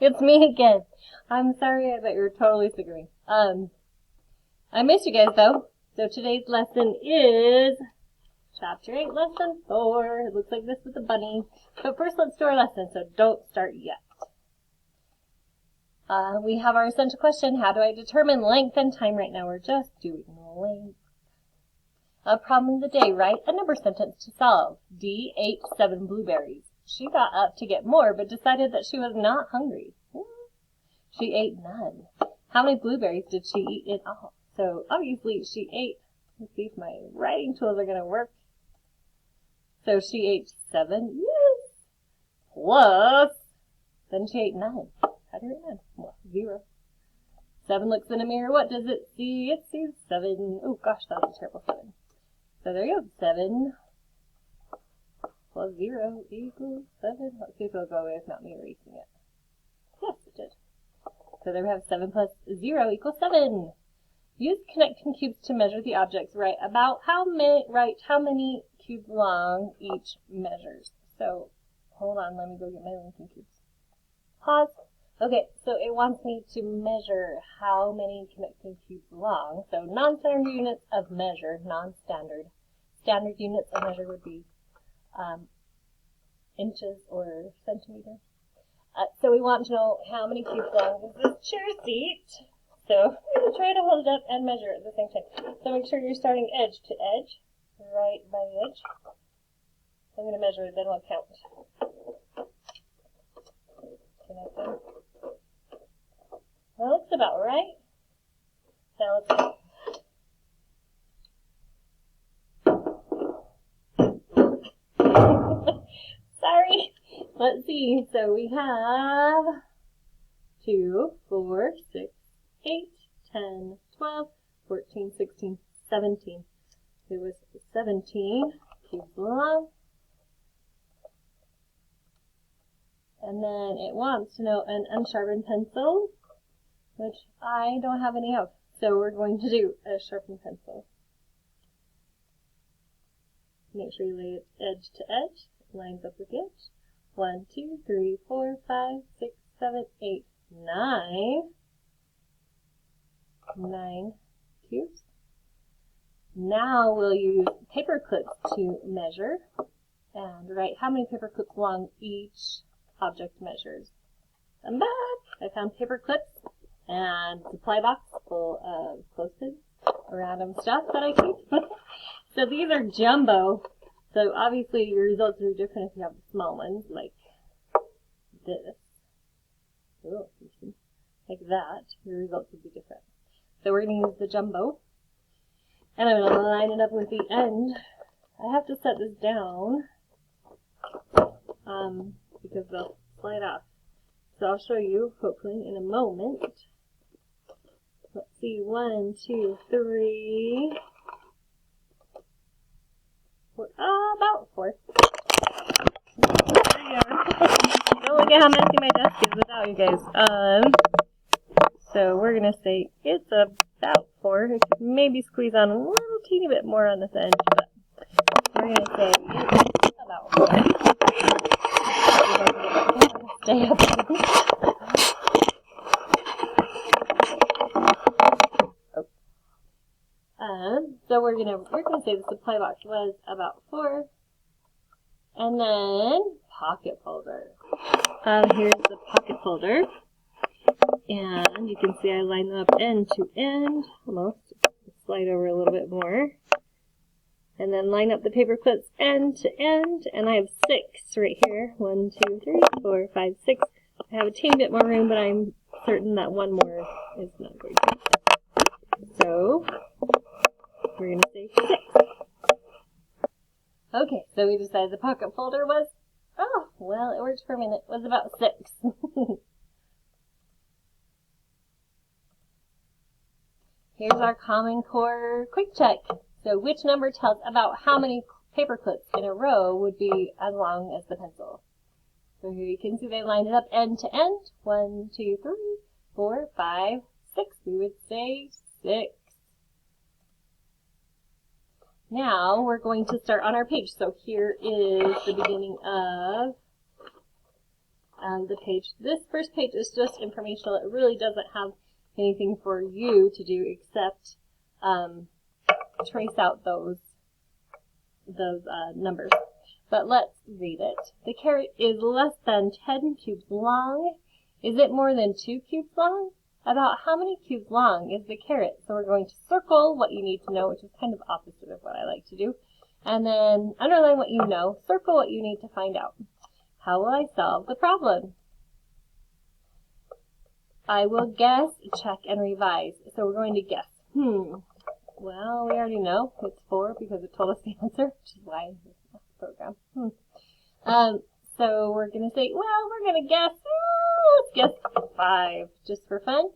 It's me again. I'm sorry that you're totally sick of me. I missed you guys though. So today's lesson is Chapter 8, Lesson 4. It looks like this with the bunny. But first let's do our lesson, so don't start yet. We have our essential question. How do I determine length and time? Right now we're just doing length. A problem of the day. Write a number sentence to solve. D ate 7 blueberries. She got up to get more, but decided that she was not hungry. She ate none. How many blueberries did she eat in all? So obviously she ate. Let's see if my writing tools are going to work. So she ate 7. Yes. Plus, then she ate 9. How do you write 9? Well, 0. 7 looks in a mirror. What does it see? It sees 7. Oh gosh, that was a terrible 7. So there you go. 7 plus 0 equals 7. Let's see if it'll go away if not me erasing it. Yes, it did. So there we have 7 plus 0 equals 7. Use connecting cubes to measure the objects. Write how many cubes long each measures. So hold on, let me go get my linking cubes. Pause. Okay, so it wants me to measure how many connecting cubes long. So non-standard units of measure, non-standard. Standard units of measure would be inches or centimeters. So we want to know how many cubes long is this chair seat. So I'm going to try to hold it up and measure at the same time. So make sure you're starting edge to edge, right by the edge. I'm going to measure it, then we'll count. Connecting. That looks about right. Now let's count. Sorry. Let's see. So we have 2, 4, 6, 8, 10, 12, 14, 16, 17. It was 17 cubes long. And then it wants to know an unsharpened pencil, which I don't have any of. So we're going to do a sharpened pencil. Make sure you lay it edge to edge. It lines up with the edge. 1, 2, 3, 4, 5, 6, 7, 8, 9. 9 cubes. Now we'll use paper clips to measure and write how many paper clips long each object measures. I'm back! I found paper clips and a supply box full of close-ins, random stuff that I keep. So these are jumbo. So obviously your results are different if you have the small ones, like this. Oh, like that. Your results would be different. So we're going to use the jumbo. And I'm going to line it up with the end. I have to set this down because they'll slide off. So I'll show you, hopefully, in a moment. Let's see, 1, 2, 3, 4, about 4. There you go. Don't look at how messy my desk is without you guys. So we're going to say it's about 4. I could maybe squeeze on a little teeny bit more on this end, but we're going to say it's about 4. Stay up. So we're gonna say the supply box was about 4, and then pocket folder. Here's the pocket folder, and you can see I line them up end to end, almost slide over a little bit more, and then line up the paper clips end to end, and I have 6 right here. 1, 2, 3, 4, 5, 6. I have a teeny bit more room, but I'm certain that one more is not going to. So we're going to say 6. Okay, so we decided the pocket folder was, oh, well, it worked for a minute, was about 6. Here's our Common Core quick check. So which number tells about how many paper clips in a row would be as long as the pencil? So here you can see they lined it up end to end. 1, 2, 3, 4, 5, 6. We would say 6. Now we're going to start on our page. So here is the beginning of on the page. This first page is just informational. It really doesn't have anything for you to do except trace out those numbers. But let's read it. The carrot is less than 10 cubes long. Is it more than 2 cubes long? About how many cubes long is the carrot? So we're going to circle what you need to know, which is kind of opposite of what I like to do. And then underline what you know, circle what you need to find out. How will I solve the problem? I will guess, check, and revise. So we're going to guess. Well, we already know it's 4 because it told us the answer, which is why this is the program. So we're going to say, well, we're going to guess, let's guess 5, just for fun.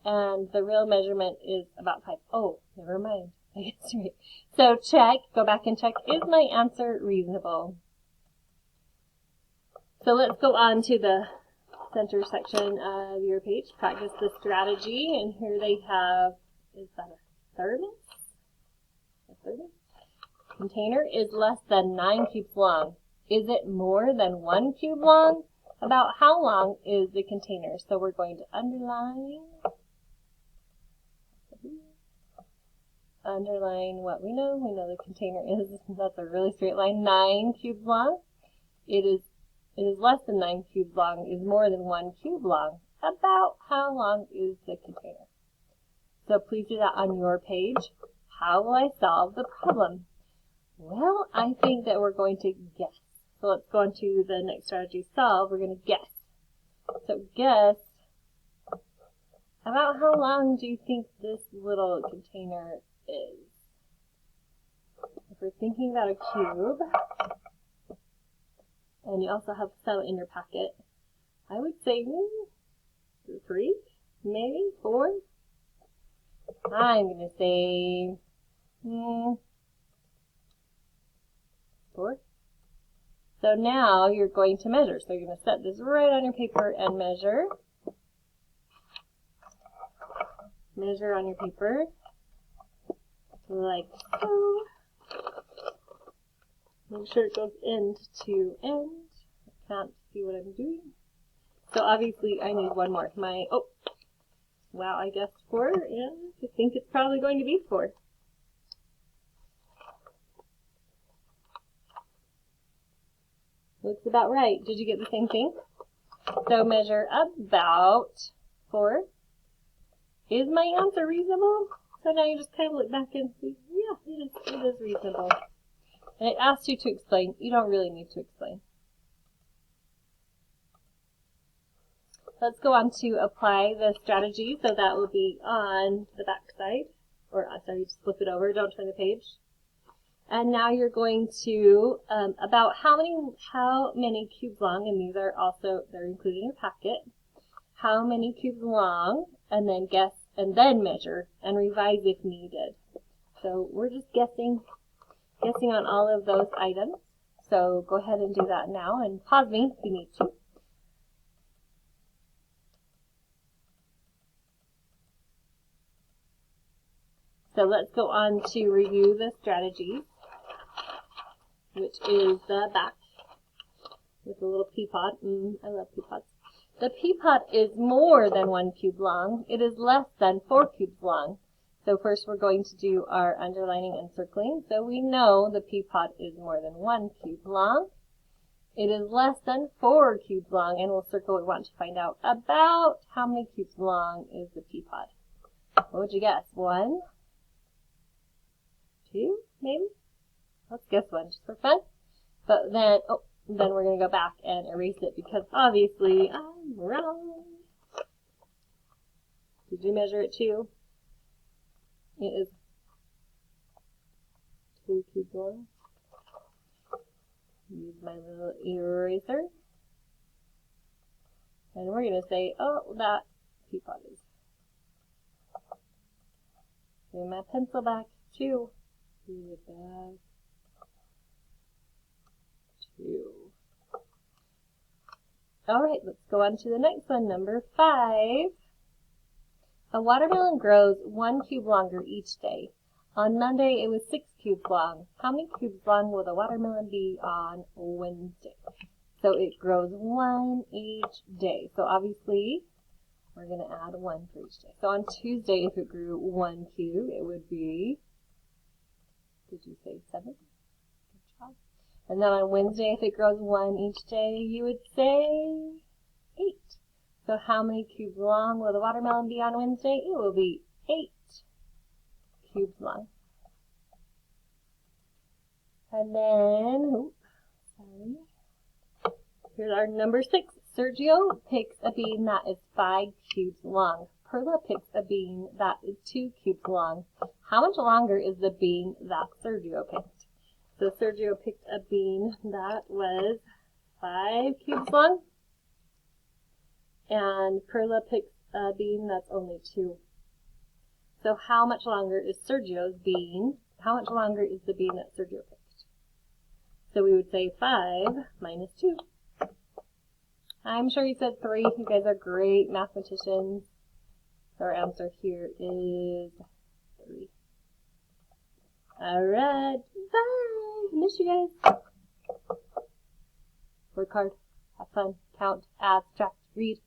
And the real measurement is about 5. Oh, never mind. I guess right. So check, go back and check, is my answer reasonable? So let's go on to the center section of your page, practice the strategy, and here they have, is that a thermos? A thermos? Container is less than 9 cubes long. Is it more than 1 cube long? About how long is the container? So we're going to underline what we know. We know the container is, that's a really straight line, 9 cubes long. It is less than 9 cubes long, is more than 1 cube long. About how long is the container? So please do that on your page. How will I solve the problem? Well, I think that we're going to guess. So let's go on to the next strategy, solve. We're going to guess. So guess, about how long do you think this little container is? If we're thinking about a cube, and you also have some in your packet, I would say 3, maybe 4. I'm going to say 4. So now you're going to measure. So you're going to set this right on your paper and measure. Measure on your paper like so. Make sure it goes end to end. I can't see what I'm doing. So obviously I need one more. Wow, I guessed 4, and I think it's probably going to be 4. Looks about right. Did you get the same thing? So measure about 4. Is my answer reasonable? So now you just kind of look back and see, yeah, it is reasonable. And it asks you to explain. You don't really need to explain. Let's go on to apply the strategy. So that will be on the back side. Or, sorry, just flip it over. Don't turn the page. And now you're going to, about how many cubes long, and these are also, they're included in your packet. How many cubes long, and then guess, and then measure, and revise if needed. So we're just guessing on all of those items. So go ahead and do that now, and pause me if you need to. So let's go on to review the strategies, which is the back with a little pea pod. I love pea pods. The pea pod is more than 1 cube long. It is less than 4 cubes long. So first we're going to do our underlining and circling. So we know the pea pod is more than 1 cube long. It is less than 4 cubes long, and we'll circle what we want to find out about how many cubes long is the pea pod. What would you guess? 1? 2, maybe? Let's guess 1 just for fun. But then, then we're going to go back and erase it because obviously I'm wrong. Did you measure it too? It is 2 cubes long. Use my little eraser. And we're going to say, that pea pod is. Give my pencil back. 2. Give it back. 2. Alright, let's go on to the next one, number 5. A watermelon grows 1 cube longer each day. On Monday, it was 6 cubes long. How many cubes long will the watermelon be on Wednesday? So it grows 1 each day. So obviously, we're going to add 1 for each day. So on Tuesday, if it grew 1 cube, it would be, did you say 7? Good job. And then on Wednesday, if it grows 1 each day, you would say 8. So how many cubes long will the watermelon be on Wednesday? It will be 8 cubes long. And then, here's our number 6. Sergio picks a bean that is 5 cubes long. Perla picks a bean that is 2 cubes long. How much longer is the bean that Sergio picked? So Sergio picked a bean that was 5 cubes long. And Perla picks a bean that's only 2. So how much longer is Sergio's bean? How much longer is the bean that Sergio picked? So we would say 5 minus 2. I'm sure you said 3. You guys are great mathematicians. So our answer here is 3. Alright, bye! Miss you guys. Work hard, have fun, count, add, subtract, read.